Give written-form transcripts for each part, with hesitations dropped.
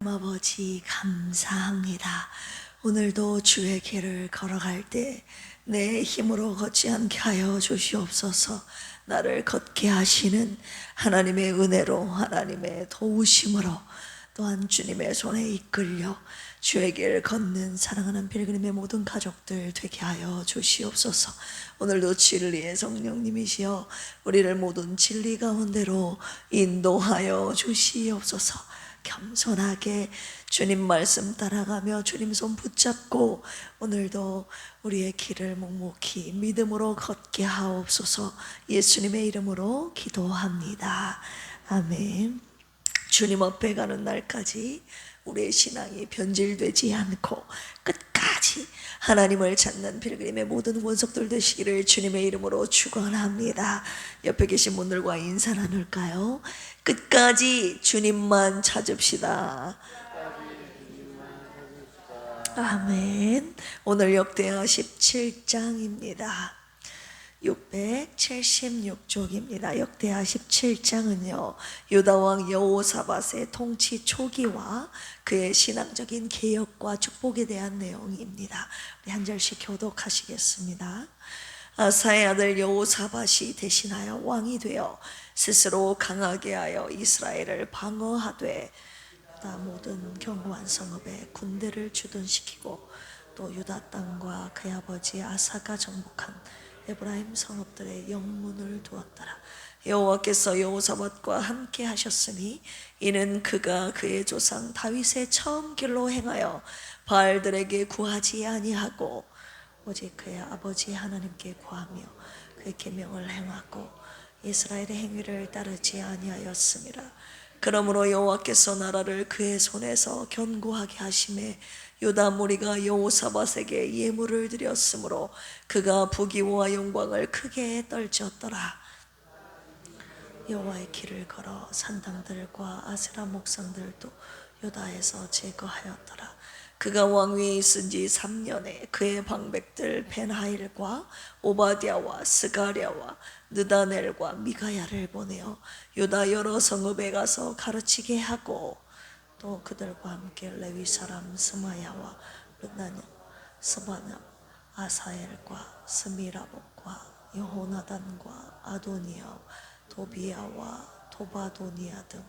아버지 감사합니다. 오늘도 주의 길을 걸어갈 때 내 힘으로 걷지 않게 하여 주시옵소서. 나를 걷게 하시는 하나님의 은혜로, 하나님의 도우심으로, 또한 주님의 손에 이끌려 주의 길 걷는 사랑하는 필그림의 모든 가족들 되게 하여 주시옵소서. 오늘도 진리의 성령님이시여 우리를 모든 진리 가운데로 인도하여 주시옵소서. 겸손하게 주님 말씀 따라가며 주님 손 붙잡고 오늘도 우리의 길을 묵묵히 믿음으로 걷게 하옵소서. 예수님의 이름으로 기도합니다. 아멘. 주님 앞에 가는 날까지 우리의 신앙이 변질되지 않고 끝까지 하나님을 찾는 필그림의 모든 원석들 되시기를 주님의 이름으로 축원합니다. 옆에 계신 분들과 인사 나눌까요? 끝까지 주님만 찾읍시다. 아멘. 오늘 역대하 17장입니다. 676쪽입니다. 역대하 17장은요 유다왕 여호사밧의 통치 초기와 그의 신앙적인 개혁과 축복에 대한 내용입니다. 우리 한 절씩 교독하시겠습니다. 아사의 아들 여호사밧이 대신하여 왕이 되어 스스로 강하게 하여 이스라엘을 방어하되 유다 모든 견고한 성읍에 군대를 주둔시키고 또 유다 땅과 그의 아버지 아사가 정복한 에브라임 성읍들의 영문을 두었더라. 여호와께서 여호사밧과 함께 하셨으니 이는 그가 그의 조상 다윗의 처음 길로 행하여 바알들에게 구하지 아니하고 오직 그의 아버지 하나님께 구하며 그의 계명을 행하고 이스라엘의 행위를 따르지 아니하였음이라. 그러므로 여호와께서 나라를 그의 손에서 견고하게 하심에 유다 무리가 여호사밧에게 예물을 드렸으므로 그가 부귀와 영광을 크게 떨쳤더라. 여호와의 길을 걸어 산당들과 아세라 목상들도 유다에서 제거하였더라. 그가 왕위에 있은 지 3년에 그의 방백들 벤하일과 오바댜와 스가랴와 느다넬과 미가야를 보내어 유다 여러 성읍에 가서 가르치게 하고 또 그들과 함께 레위 사람 스마야와 르나냐, 스바냐, 아사엘과 스미라복과 여호나단과 아도니아, 도비야와 도바도니아 등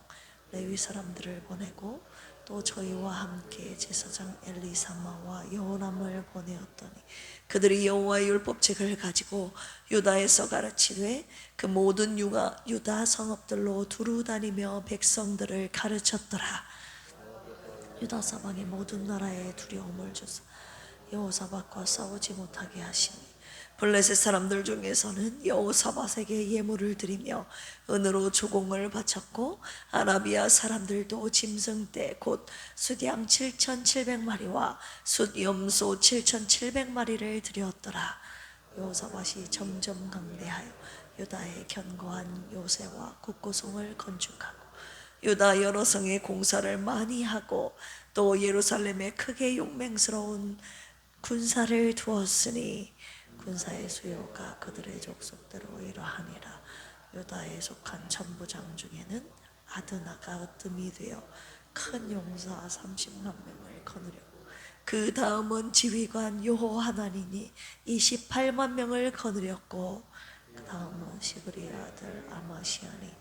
레위 사람들을 보내고 또 저희와 함께 제사장 엘리사마와 여호람을 보내었더니 그들이 여호와의 율법책을 가지고 유다에서 가르치되 그 모든 유다 성읍들로 두루 다니며 백성들을 가르쳤더라. 유다 사방의 모든 나라에 두려움을 주사 여호사밧과 싸우지 못하게 하시니 블레셋 사람들 중에서는 여호사밧에게 예물을 드리며 은으로 조공을 바쳤고 아라비아 사람들도 짐승떼 곧 숫양 7,700마리와 숫염소 7,700마리를 드렸더라. 여호사밧이 점점 강대하여 유다의 견고한 요새와 국고성을 건축하고 유다 여러 성에 공사를 많이 하고 또 예루살렘에 크게 용맹스러운 군사를 두었으니 군사의 수요가 그들의 족속대로 이러하니라. 유다에 속한 천부장 중에는 아드나가 으뜸이 되어 큰 용사 30만 명을 거느렸고 그 다음은 지휘관 여호하나니니 28만 명을 거느렸고 그 다음은 시그리의 아들 아마시아니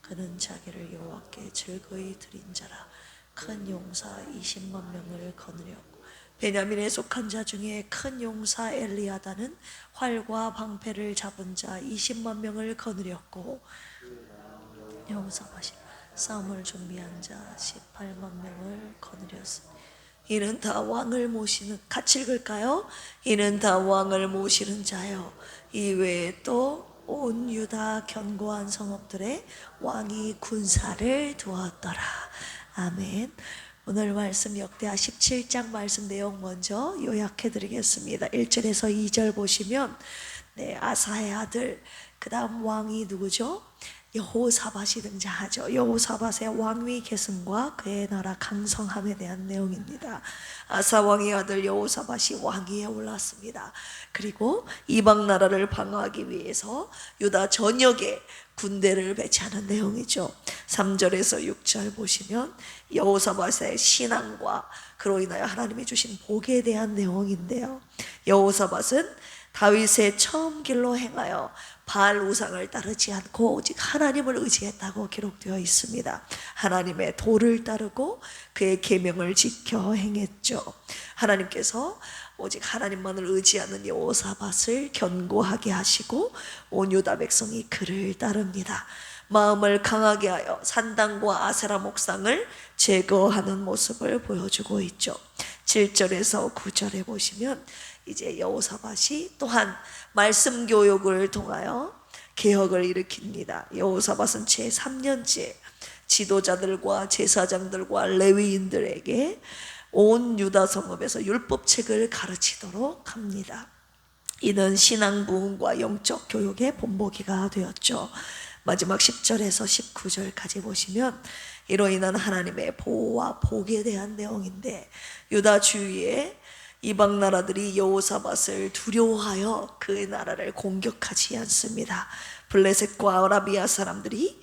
그는 자기를 여호와께 즐거이 드린 자라. 큰 용사 20만 명을 거느렸고 베냐민에 속한 자 중에 큰 용사 엘리아다는 활과 방패를 잡은 자 20만 명을 거느렸고 여호사밧이 싸움을 준비한 자 18만 명을 거느렸으니 이는 다 왕을 모시는, 같이 읽을까요? 이는 다 왕을 모시는 자요 이외에 또 온 유다 견고한 성읍들의 왕이 군사를 두었더라. 아멘. 오늘 말씀 역대하 17장 말씀 내용 먼저 요약해 드리겠습니다. 1절에서 2절 보시면 아사의 아들 그 다음 왕이 누구죠? 여호사밧이 등장하죠. 여호사밧의 왕위 계승과 그의 나라 강성함에 대한 내용입니다. 아사 왕의 아들 여호사밧이 왕위에 올랐습니다. 그리고 이방 나라를 방어하기 위해서 유다 전역에 군대를 배치하는 내용이죠. 3절에서 6절 보시면 여호사밧의 신앙과 그로 인하여 하나님이 주신 복에 대한 내용인데요. 여호사밧은 다윗의 처음 길로 행하여 바알 우상을 따르지 않고 오직 하나님을 의지했다고 기록되어 있습니다. 하나님의 도를 따르고 그의 계명을 지켜 행했죠. 하나님께서 오직 하나님만을 의지하는 여호사밧을 견고하게 하시고 온 유다 백성이 그를 따릅니다. 마음을 강하게 하여 산당과 아세라 목상을 제거하는 모습을 보여주고 있죠. 7절에서 9절에 보시면 이제 여호사밧이 또한 말씀 교육을 통하여 개혁을 일으킵니다. 여호사밧은 제3년째 지도자들과 제사장들과 레위인들에게 온 유다 성읍에서 율법책을 가르치도록 합니다. 이는 신앙 부흥과 영적 교육의 본보기가 되었죠. 마지막 10절에서 19절까지 보시면 이로 인한 하나님의 보호와 복에 대한 내용인데, 유다 주위에 이방 나라들이 여호사밧을 두려워하여 그의 나라를 공격하지 않습니다. 블레셋과 아라비아 사람들이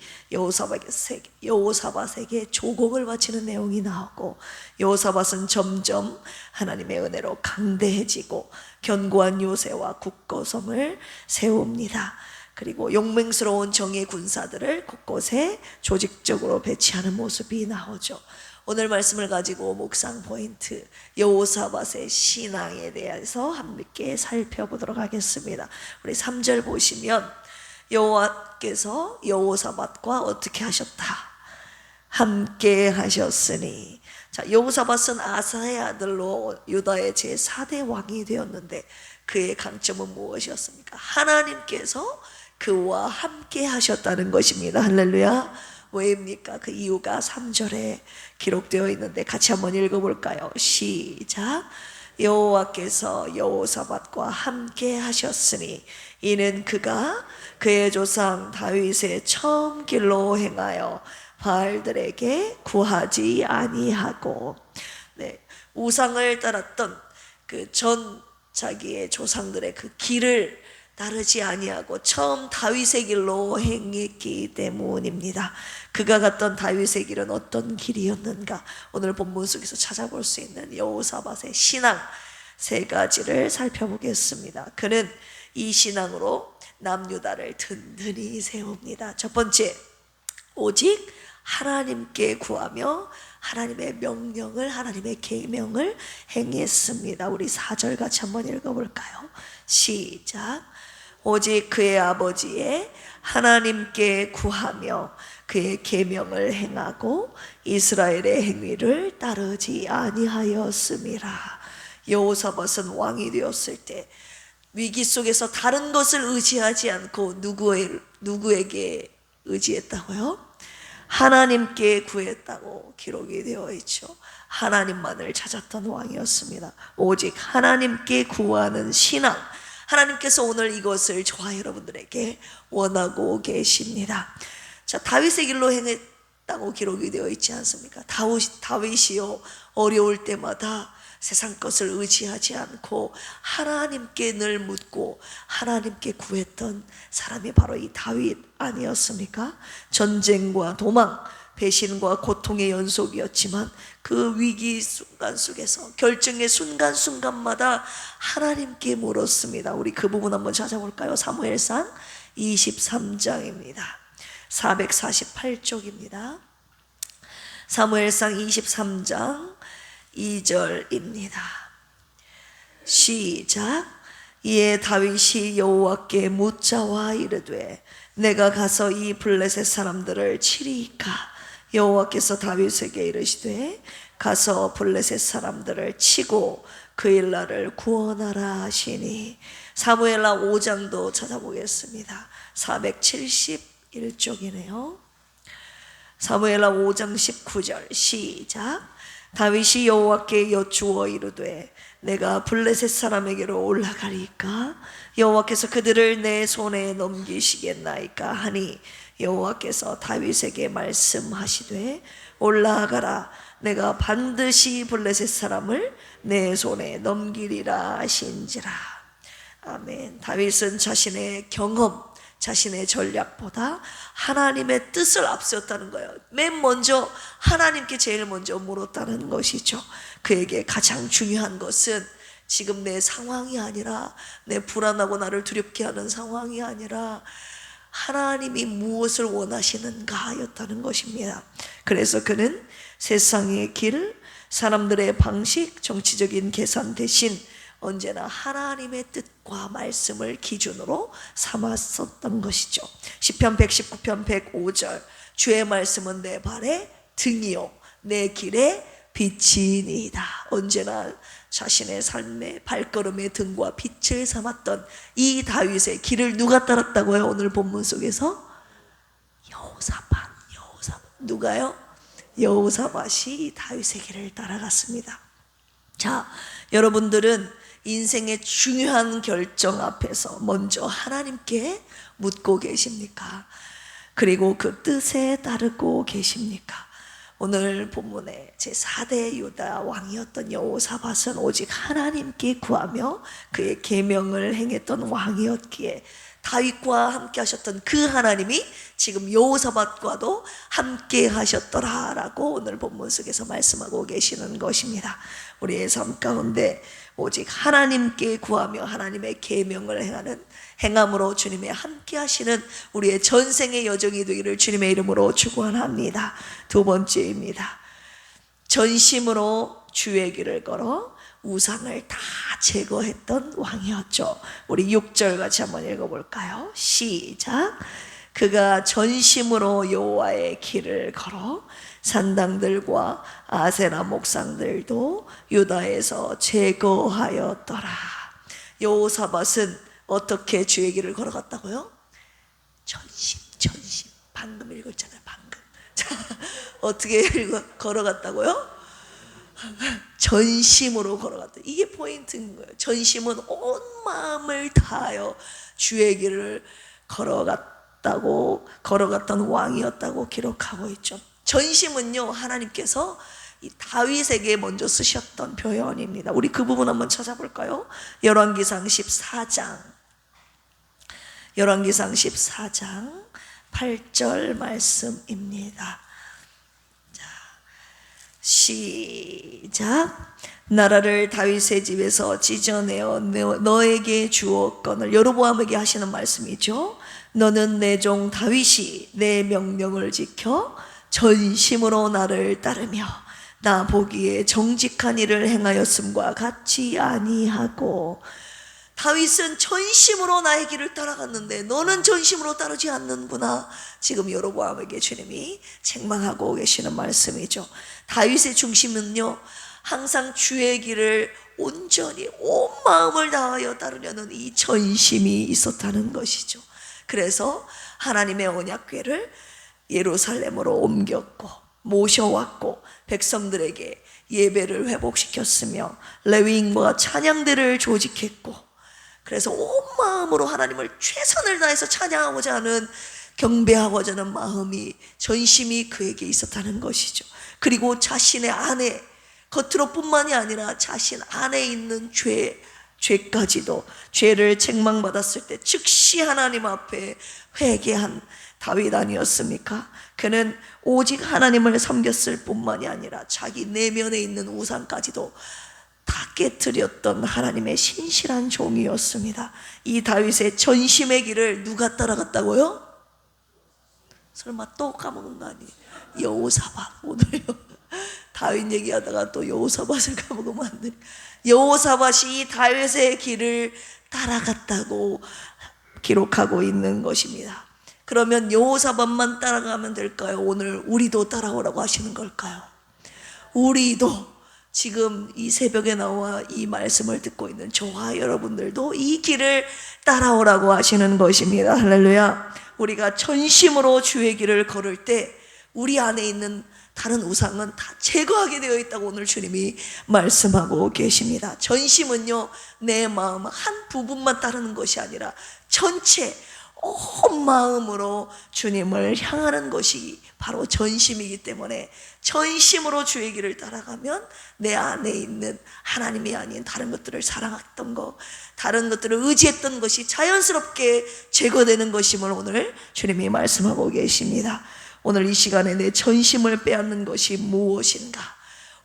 여호사밧에게 조공을 바치는 내용이 나오고, 여호사밧은 점점 하나님의 은혜로 강대해지고 견고한 요새와 국거성을 세웁니다. 그리고 용맹스러운 정예 군사들을 곳곳에 조직적으로 배치하는 모습이 나오죠. 오늘 말씀을 가지고 묵상 포인트, 여호사밧의 신앙에 대해서 함께 살펴보도록 하겠습니다. 우리 3절 보시면 여호와께서 여호사밧과 어떻게 하셨다? 함께 하셨으니. 자, 여호사밧은 아사의 아들로 유다의 제4대 왕이 되었는데 그의 강점은 무엇이었습니까? 하나님께서 그와 함께 하셨다는 것입니다. 할렐루야. 왜입니까? 그 이유가 3절에 기록되어 있는데 같이 한번 읽어볼까요? 시작. 여호와께서 여호사밧과 함께 하셨으니 이는 그가 그의 조상 다윗의 처음 길로 행하여 바알들에게 구하지 아니하고. 우상을 따랐던 그 전 자기의 조상들의 그 길을 따르지 아니하고 처음 다윗의 길로 행했기 때문입니다. 그가 갔던 다윗의 길은 어떤 길이었는가? 오늘 본문 속에서 찾아볼 수 있는 여호사밧의 신앙 3가지를 살펴보겠습니다. 그는 이 신앙으로 남유다를 든든히 세웁니다. 첫 번째, 오직 하나님께 구하며 하나님의 명령을, 하나님의 계명을 행했습니다. 우리 4절 같이 한번 읽어볼까요? 시작. 오직 그의 아버지의 하나님께 구하며 그의 계명을 행하고 이스라엘의 행위를 따르지 아니하였음이라. 여호사밧은 왕이 되었을 때 위기 속에서 다른 것을 의지하지 않고 누구에게 의지했다고요? 하나님께 구했다고 기록이 되어 있죠. 하나님만을 찾았던 왕이었습니다. 오직 하나님께 구하는 신앙, 하나님께서 오늘 이것을 저와 여러분들에게 원하고 계십니다. 자, 다윗의 길로 행했다고 기록이 되어 있지 않습니까? 다윗이요, 어려울 때마다 세상 것을 의지하지 않고 하나님께 늘 묻고 하나님께 구했던 사람이 바로 이 다윗 아니었습니까? 전쟁과 도망, 배신과 고통의 연속이었지만 그 위기 순간 속에서, 결정의 순간순간마다 하나님께 물었습니다. 우리 그 부분 한번 찾아볼까요? 사무엘상 23장입니다. 448쪽입니다. 사무엘상 23장 2절입니다. 시작. 이에 다윗이 여호와께 묻자와 이르되 내가 가서 이 블레셋 사람들을 치리이까? 여호와께서 다윗에게 이르시되 가서 블레셋 사람들을 치고 그 일날을 구원하라 하시니. 사무엘하 5장도 찾아보겠습니다. 471쪽이네요. 사무엘하 5장 19절 시작. 다윗이 여호와께 여쭈어 이르되 내가 블레셋 사람에게로 올라가리까? 여호와께서 그들을 내 손에 넘기시겠나이까 하니 여호와께서 다윗에게 말씀하시되 올라가라, 내가 반드시 블레셋 사람을 내 손에 넘기리라 하신지라. 아멘. 다윗은 자신의 경험, 자신의 전략보다 하나님의 뜻을 앞세웠다는 거예요. 맨 먼저 하나님께 제일 먼저 물었다는 것이죠. 그에게 가장 중요한 것은 지금 내 상황이 아니라, 내 불안하고 나를 두렵게 하는 상황이 아니라 하나님이 무엇을 원하시는가 였다는 것입니다. 그래서 그는 세상의 길, 사람들의 방식, 정치적인 계산 대신 언제나 하나님의 뜻과 말씀을 기준으로 삼았었던 것이죠. 시편 119편 105절, 주의 말씀은 내 발의 등이요 내 길의 빛이니이다. 언제나 자신의 삶의 발걸음의 등과 빛을 삼았던 이 다윗의 길을 누가 따랐다고요? 오늘 본문 속에서 여호사밧. 누가요? 여호사밧이 다윗의 길을 따라갔습니다. 자, 여러분들은 인생의 중요한 결정 앞에서 먼저 하나님께 묻고 계십니까? 그리고 그 뜻에 따르고 계십니까? 오늘 본문에 제4대 유다 왕이었던 여호사밧은 오직 하나님께 구하며 그의 계명을 행했던 왕이었기에 다윗과 함께 하셨던 그 하나님이 지금 여호사밧과도 함께 하셨더라라고 오늘 본문 속에서 말씀하고 계시는 것입니다. 우리의 삶 가운데 오직 하나님께 구하며 하나님의 계명을 행함으로 주님의 함께 하시는 우리의 전생의 여정이 되기를 주님의 이름으로 축원합니다. 두 번째입니다. 전심으로 주의 길을 걸어 우상을 다 제거했던 왕이었죠. 우리 6절 같이 한번 읽어볼까요? 시작. 그가 전심으로 여호와의 길을 걸어 산당들과 아세라 목상들도 유다에서 제거하였더라. 여호사밧은 어떻게 주의 길을 걸어갔다고요? 전심. 방금 읽었잖아요. 방금. 자, 어떻게 걸어갔다고요? 전심으로 걸어갔다. 이게 포인트인 거예요. 전심은 온 마음을 다하여 주의 길을 걸어갔던 왕이었다고 기록하고 있죠. 전심은요, 하나님께서 이 다윗에게 먼저 쓰셨던 표현입니다. 우리 그 부분 한번 찾아볼까요? 열왕기상 14장 8절 말씀입니다. 자, 시작. 나라를 다윗의 집에서 찢어내어 너에게 주었거늘. 여로보암에게 하시는 말씀이죠. 너는 내 종 다윗이 내 명령을 지켜 전심으로 나를 따르며 나 보기에 정직한 일을 행하였음과 같이 아니하고. 다윗은 전심으로 나의 길을 따라갔는데 너는 전심으로 따르지 않는구나. 지금 여로보암에게 주님이 책망하고 계시는 말씀이죠. 다윗의 중심은요, 항상 주의 길을 온전히 온 마음을 다하여 따르려는 이 전심이 있었다는 것이죠. 그래서 하나님의 언약궤를 예루살렘으로 옮겼고 모셔왔고 백성들에게 예배를 회복시켰으며 레위인과 찬양대를 조직했고, 그래서 온 마음으로 하나님을 최선을 다해서 찬양하고자 하는, 경배하고자 하는 마음이, 전심이 그에게 있었다는 것이죠. 그리고 자신의 안에, 겉으로 뿐만이 아니라 자신 안에 있는 죄까지도, 죄를 책망받았을 때 즉시 하나님 앞에 회개한 다윗 아니었습니까? 그는 오직 하나님을 섬겼을 뿐만이 아니라 자기 내면에 있는 우상까지도 다 깨뜨렸던 하나님의 신실한 종이었습니다. 이 다윗의 전심의 길을 누가 따라갔다고요? 설마 또 까먹은 거 아니에요? 여호사밧. 오늘요 다윗 얘기하다가 또 여호사밧을 까먹으면 안 돼요. 여호사밧이 다윗의 길을 따라갔다고 기록하고 있는 것입니다. 그러면 여호사밧만 따라가면 될까요? 오늘 우리도 따라오라고 하시는 걸까요? 우리도 지금 이 새벽에 나와 이 말씀을 듣고 있는 저와 여러분들도 이 길을 따라오라고 하시는 것입니다. 할렐루야. 우리가 전심으로 주의 길을 걸을 때 우리 안에 있는 다른 우상은 다 제거하게 되어 있다고 오늘 주님이 말씀하고 계십니다. 전심은요, 내 마음 한 부분만 따르는 것이 아니라 전체 온 마음으로 주님을 향하는 것이 바로 전심이기 때문에 전심으로 주의 길을 따라가면 내 안에 있는 하나님이 아닌 다른 것들을 사랑했던 것, 다른 것들을 의지했던 것이 자연스럽게 제거되는 것임을 오늘 주님이 말씀하고 계십니다. 오늘 이 시간에 내 전심을 빼앗는 것이 무엇인가?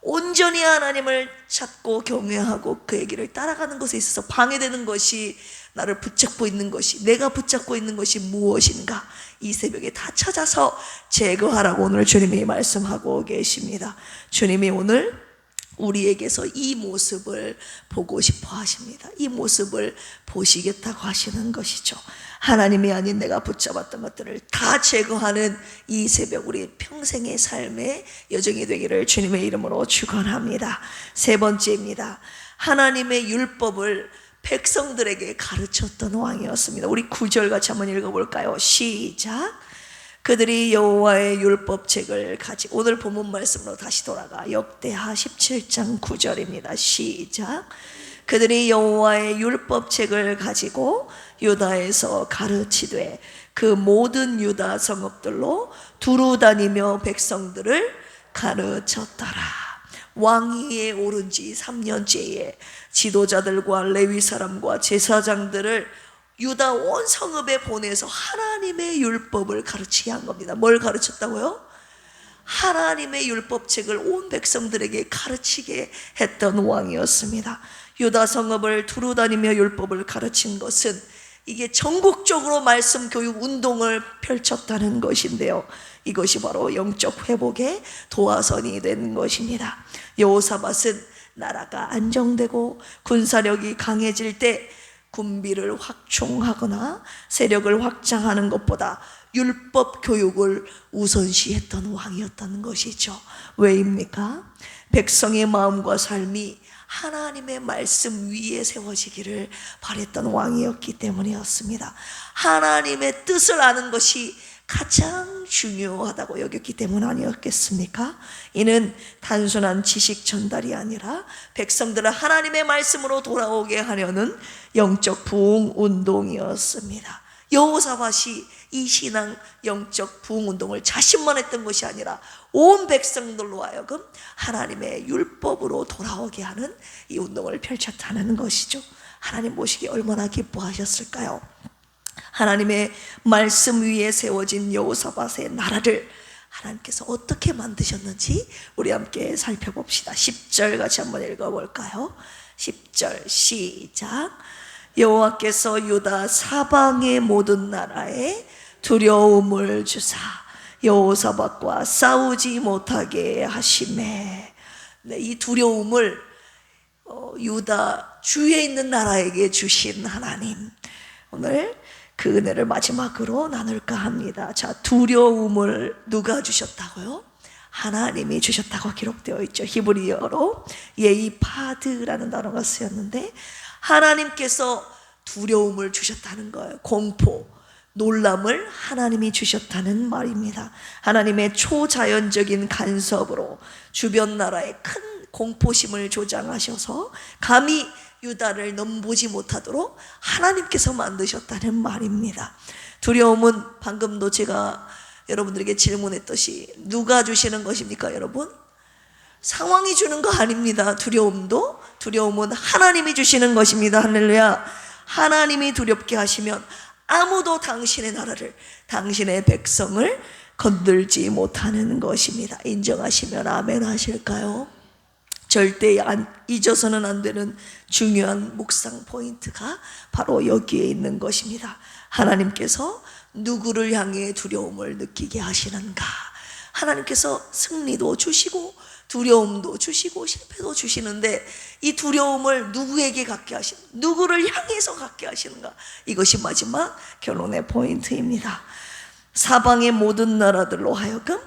온전히 하나님을 찾고 경외하고 그의 길을 따라가는 것에 있어서 방해되는 것이, 나를 붙잡고 있는 것이, 내가 붙잡고 있는 것이 무엇인가? 이 새벽에 다 찾아서 제거하라고 오늘 주님이 말씀하고 계십니다. 주님이 오늘 우리에게서 이 모습을 보고 싶어 하십니다. 이 모습을 보시겠다고 하시는 것이죠. 하나님이 아닌 내가 붙잡았던 것들을 다 제거하는 이 새벽, 우리 평생의 삶의 여정이 되기를 주님의 이름으로 축원합니다. 세 번째입니다. 하나님의 율법을 백성들에게 가르쳤던 왕이었습니다. 우리 9절 같이 한번 읽어볼까요? 시작. 그들이 여호와의 율법책을 가지고, 오늘 본문 말씀으로 다시 돌아가 역대하 17장 9절입니다. 시작. 그들이 여호와의 율법책을 가지고 유다에서 가르치되 그 모든 유다 성읍들로 두루 다니며 백성들을 가르쳤더라. 왕위에 오른 지 3년째에 지도자들과 레위 사람과 제사장들을 유다 온 성읍에 보내서 하나님의 율법을 가르치게 한 겁니다. 뭘 가르쳤다고요? 하나님의 율법책을 온 백성들에게 가르치게 했던 왕이었습니다. 유다 성읍을 두루 다니며 율법을 가르친 것은 이게 전국적으로 말씀 교육 운동을 펼쳤다는 것인데요, 이것이 바로 영적 회복의 도화선이 된 것입니다. 여호사밧은 나라가 안정되고 군사력이 강해질 때 군비를 확충하거나 세력을 확장하는 것보다 율법 교육을 우선시했던 왕이었다는 것이죠. 왜입니까? 백성의 마음과 삶이 하나님의 말씀 위에 세워지기를 바랬던 왕이었기 때문이었습니다. 하나님의 뜻을 아는 것이 가장 중요하다고 여겼기 때문 아니었겠습니까? 이는 단순한 지식 전달이 아니라 백성들을 하나님의 말씀으로 돌아오게 하려는 영적 부흥 운동이었습니다. 여호사밧이 이 신앙 영적 부흥 운동을 자신만 했던 것이 아니라 온 백성들로 하여금 하나님의 율법으로 돌아오게 하는 이 운동을 펼쳤다는 것이죠. 하나님 보시기 얼마나 기뻐하셨을까요? 하나님의 말씀 위에 세워진 여호사밧의 나라를 하나님께서 어떻게 만드셨는지 우리 함께 살펴봅시다. 10절 같이 한번 읽어볼까요? 10절 시작. 여호와께서 유다 사방의 모든 나라에 두려움을 주사 여호사밧과 싸우지 못하게 하시매. 네, 이 두려움을 유다 주위에 있는 나라에게 주신 하나님, 오늘 그 은혜를 마지막으로 나눌까 합니다. 자, 두려움을 누가 주셨다고요? 하나님이 주셨다고 기록되어 있죠. 히브리어로 예이파드라는 단어가 쓰였는데 하나님께서 두려움을 주셨다는 거예요. 공포, 놀람을 하나님이 주셨다는 말입니다. 하나님의 초자연적인 간섭으로 주변 나라에 큰 공포심을 조장하셔서 감히 유다를 넘보지 못하도록 하나님께서 만드셨다는 말입니다. 두려움은 방금도 제가 여러분들에게 질문했듯이 누가 주시는 것입니까, 여러분? 상황이 주는 거 아닙니다. 두려움은 하나님이 주시는 것입니다. 할렐루야. 하나님이 두렵게 하시면 아무도 당신의 나라를, 당신의 백성을 건들지 못하는 것입니다. 인정하시면 아멘 하실까요? 절대 잊어서는 안 되는 중요한 묵상 포인트가 바로 여기에 있는 것입니다. 하나님께서 누구를 향해 두려움을 느끼게 하시는가? 하나님께서 승리도 주시고 두려움도 주시고 실패도 주시는데 이 두려움을 누구에게 갖게 하시는가? 누구를 향해서 갖게 하시는가? 이것이 마지막 결론의 포인트입니다. 사방의 모든 나라들로 하여금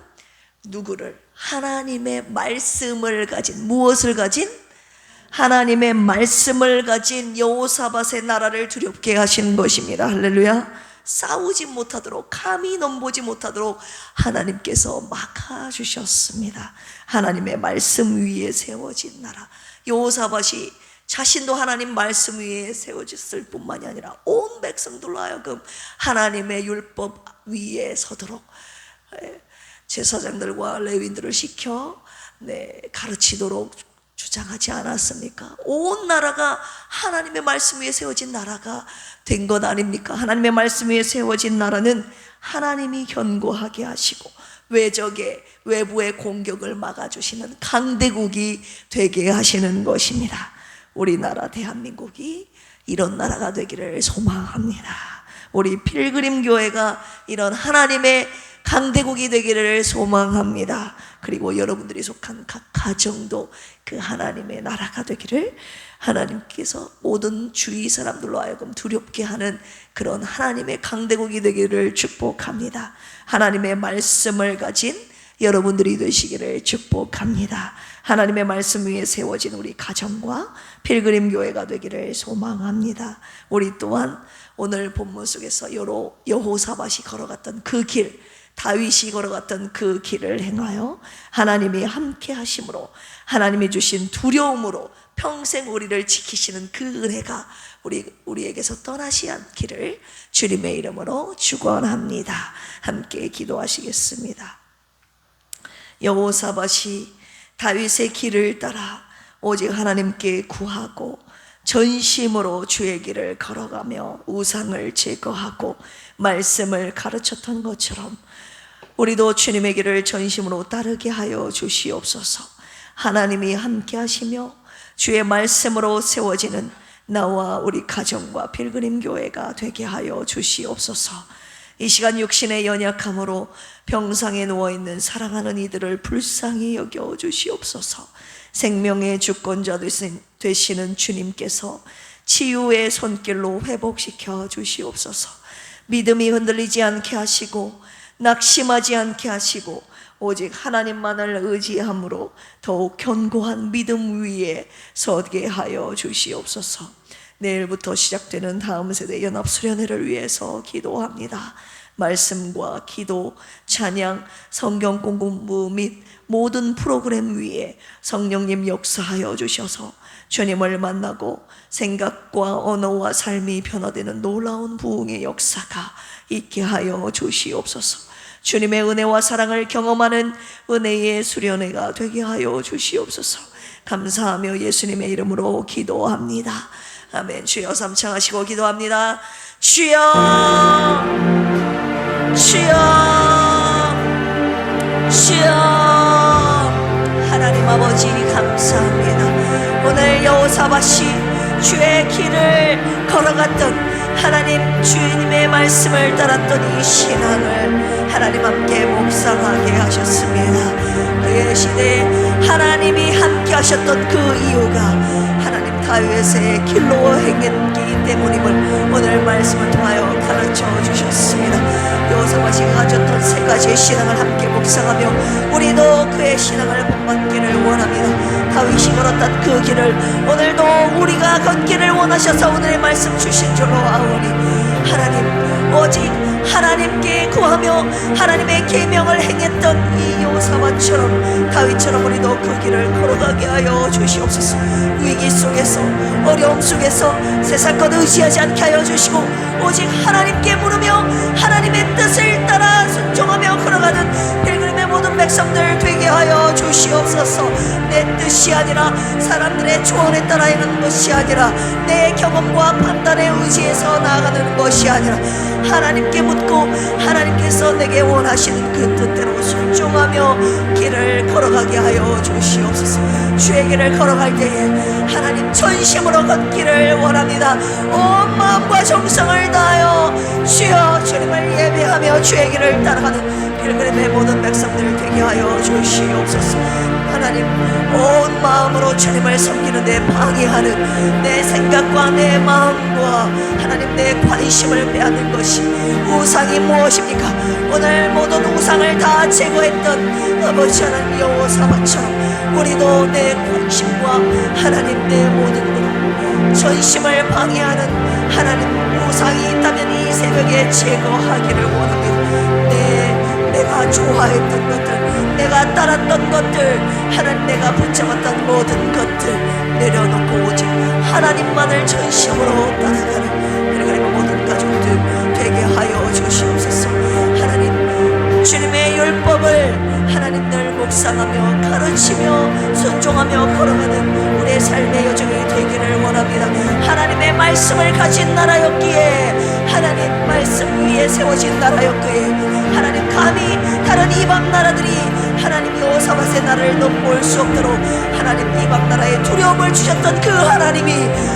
누구를? 하나님의 말씀을 가진, 무엇을 가진? 하나님의 말씀을 가진 여호사밧의 나라를 두렵게 하신 것입니다. 할렐루야. 싸우지 못하도록, 감히 넘보지 못하도록 하나님께서 막아주셨습니다. 하나님의 말씀 위에 세워진 나라. 여호사밧이 자신도 하나님 말씀 위에 세워졌을 뿐만이 아니라 온 백성들로 하여금 하나님의 율법 위에 서도록 제사장들과 레위인들을 시켜 가르치도록 주장하지 않았습니까? 온 나라가 하나님의 말씀 위에 세워진 나라가 된 것 아닙니까? 하나님의 말씀 위에 세워진 나라는 하나님이 견고하게 하시고 외부의 공격을 막아주시는 강대국이 되게 하시는 것입니다. 우리나라 대한민국이 이런 나라가 되기를 소망합니다. 우리 필그림 교회가 이런 하나님의 강대국이 되기를 소망합니다. 그리고 여러분들이 속한 각 가정도 그 하나님의 나라가 되기를 하나님께서 모든 주위 사람들로 하여금 두렵게 하는 그런 하나님의 강대국이 되기를 축복합니다. 하나님의 말씀을 가진 여러분들이 되시기를 축복합니다. 하나님의 말씀 위에 세워진 우리 가정과 필그림 교회가 되기를 소망합니다. 우리 또한 오늘 본문 속에서 여호사밧이 걸어갔던 그 길, 다윗이 걸어갔던 그 길을 행하여 하나님이 함께 하심으로, 하나님이 주신 두려움으로 평생 우리를 지키시는 그 은혜가 우리에게서 떠나지 않기를 주님의 이름으로 축원합니다. 함께 기도하시겠습니다. 여호사밧이 다윗의 길을 따라 오직 하나님께 구하고 전심으로 주의 길을 걸어가며 우상을 제거하고 말씀을 가르쳤던 것처럼 우리도 주님의 길을 전심으로 따르게 하여 주시옵소서. 하나님이 함께 하시며 주의 말씀으로 세워지는 나와 우리 가정과 필그림 교회가 되게 하여 주시옵소서. 이 시간 육신의 연약함으로 병상에 누워있는 사랑하는 이들을 불쌍히 여겨 주시옵소서. 생명의 주권자 되시는 주님께서 치유의 손길로 회복시켜 주시옵소서. 믿음이 흔들리지 않게 하시고 낙심하지 않게 하시고 오직 하나님만을 의지함으로 더욱 견고한 믿음 위에 서게 하여 주시옵소서. 내일부터 시작되는 다음 세대 연합수련회를 위해서 기도합니다. 말씀과 기도, 찬양, 성경 공부 및 모든 프로그램 위에 성령님 역사하여 주셔서 주님을 만나고 생각과 언어와 삶이 변화되는 놀라운 부흥의 역사가 있게 하여 주시옵소서. 주님의 은혜와 사랑을 경험하는 은혜의 수련회가 되게 하여 주시옵소서. 감사하며 예수님의 이름으로 기도합니다. 아멘. 주여 삼창하시고 기도합니다. 주여, 주여, 주여. 하나님 아버지 감사합니다. 오늘 여호사밧이 주의 길을 걸어갔던 하나님 주님의 말씀을 따랐던 이 신앙을 하나님 함께 묵상하게 하셨습니다. 그의 시대에 하나님이 함께 하셨던 그 이유가 하나님 다윗의 길로 행했기 때문임을 오늘 말씀을 통하여 가르쳐 주셨습니다. 여호사밧이 가졌던 세 가지의 신앙을 함께 묵상하며 우리도 그의 신앙을 본받기를 원합니다. 다윗이 걸었던 그 길을 오늘도 우리가 걷기를 원하셔서 오늘의 말씀 주신 줄로 아오니 하나님 오직 하나님께 구하며 하나님의 계명을 행했던 이 여호사밧처럼 다윗처럼 우리도 그 길을 걸어가게 하여 주시옵소서. 위기 속에서 어려움 속에서 세상 것 의지하지 않게 하여 주시고 오직 하나님께 물으며 하나님의 뜻을 따라 순종하며 걸어가는 필그림의 모든 백성들 되게 하여 주시옵소서. 내 뜻이 아니라 사람들의 조언에 따라 행하는 것이 아니라 내 경험과 판단에 의지해서 나아가는 것이 아니라 하나님께 묻고 하나님께서 내게 원하시는 그 뜻대로 순종하며 길을 걸어가게 하여 주시옵소서. 주의 길을 걸어갈 때에 하나님 전심으로 걷기를 원합니다. 온 마음과 정성을 다하여 주여 주님을 예배하며 주의 길을 따라가는 필그림의 모든 백성들 되게 하여 주시옵소서. 하나님 온 마음으로 주님을 섬기는 데 방해하는 내 생각과 내 마음과 하나님 내 관심을 빼앗는 것이 우상이 무엇입니까? 오늘 모든 우상을 다 제거했던 아버지 하나님 여호사밧처럼 우리도 내 관심과 하나님 내 모든 것 전심을 방해하는 하나님 우상이 있다면 이 새벽에 제거하기를 원합니다. 내가 좋아했던 것들, 내가 따랐던 것들, 하나님 내가 붙잡았던 모든 것들 내려놓고 오직 하나님만을 전심으로 따라가는 그리고 모든 가족들 되게 하여 주시옵소서. 하나님 주님의 율법을 하나님 늘 묵상하며 가르치며 순종하며 걸어가는 우리의 삶의 여정이 되기를 원합니다. 하나님의 말씀을 가진 나라였기에, 하나님 말씀 위에 세워진 나라였기에, 하나님 감히 다른 이방 나라들이 하나님 여호사밧의 나라를 넘볼 수 없도록 하나님 이방 나라에 두려움을 주셨던 그 하나님이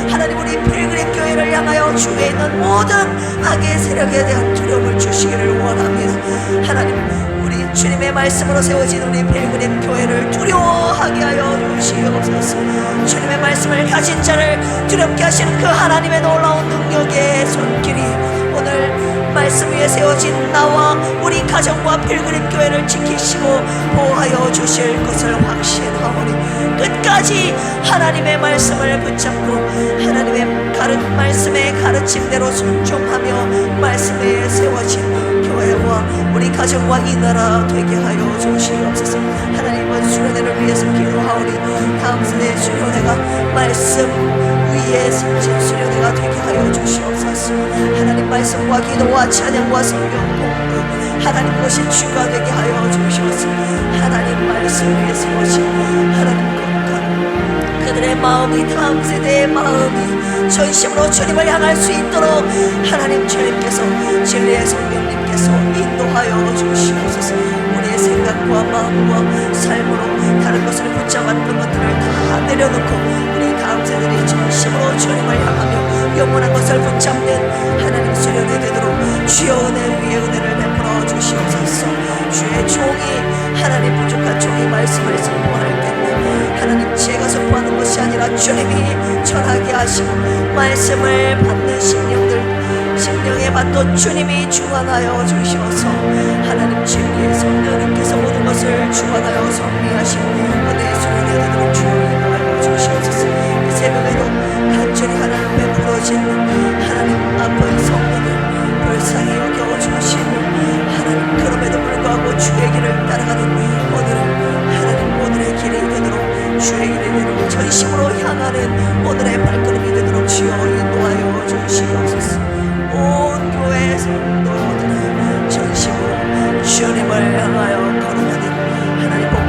하나님 우리 필그림 교회를 향하여 주위에 있는 모든 악의 세력에 대한 두려움을 주시기를 원합니다. 하나님 우리 주님의 말씀으로 세워진 우리 필그림 교회를 두려워하게 하여 주시옵소서. 주님의 말씀을 가진 자를 두렵게 하시는 그 하나님의 놀라운 능력의 손길이 오늘 말씀 위에 세워진 나와 우리 가정과 필그림 교회를 지키시고 보호하여 주실 것을 확신하오니 끝까지 하나님의 말씀을 붙잡고 하나님의 말씀의 가르침대로 순종하며 말씀에 세워진 교회와 우리 가정과 이 나라 되게 하여 주시옵소서. 하나님은 수련회를 위해서 기도하오니 다음 세대 수련회가 말씀 위에 세워진 수련회가 되게 하여 주시옵소서. 하나님 말씀과 기도와 찬양과 성경 공부 하나님 것이 주가 되게 하여 주시옵소서. 하나님 말씀 위에 세워진 하나님 그들의 마음이 다음 세대의 마음이 전심으로 주님을 향할 수 있도록 하나님 주님께서 진리의 성령님께서 인도하여 주시옵소서. 우리의 생각과 마음과 삶으로 다른 것을 붙잡았던 것들을 다 내려놓고 우리 다음 세대들이 전심으로 주님을 향하며 영원한 것을 붙잡는 하나님 수련회 되도록 주의 은혜 위에 은혜를 베풀어 주시옵소서. 주의 종이 하나님 부족한 종이 말씀을 선포할 때 하나님 제가 선포하는 것이 아니라 주님이 전하게 하시고 말씀을 받는 심령에 받도 주님이 주관하여 주셔서 하나님 진리의 성령님께서 모든 것을 주관하여 섭리하시고 은혜의 수련회 되도록 주님이 인도하여 주시옵소서. 이 새벽에도 간절히 하나님 베풀어진 하나님 아픈 성령을 불쌍히 여겨주시는 하나님 그럼에도 불구하고 주의 길을 따라가는 오늘의 길이 되도록 주의 길이 되도록 전심으로 향하는 오늘의 발걸음이 되도록 주여 인도하여 주시옵소서. 온 교회 성도들이 전심으로 주님을 향하여 걸어가는 하나님 복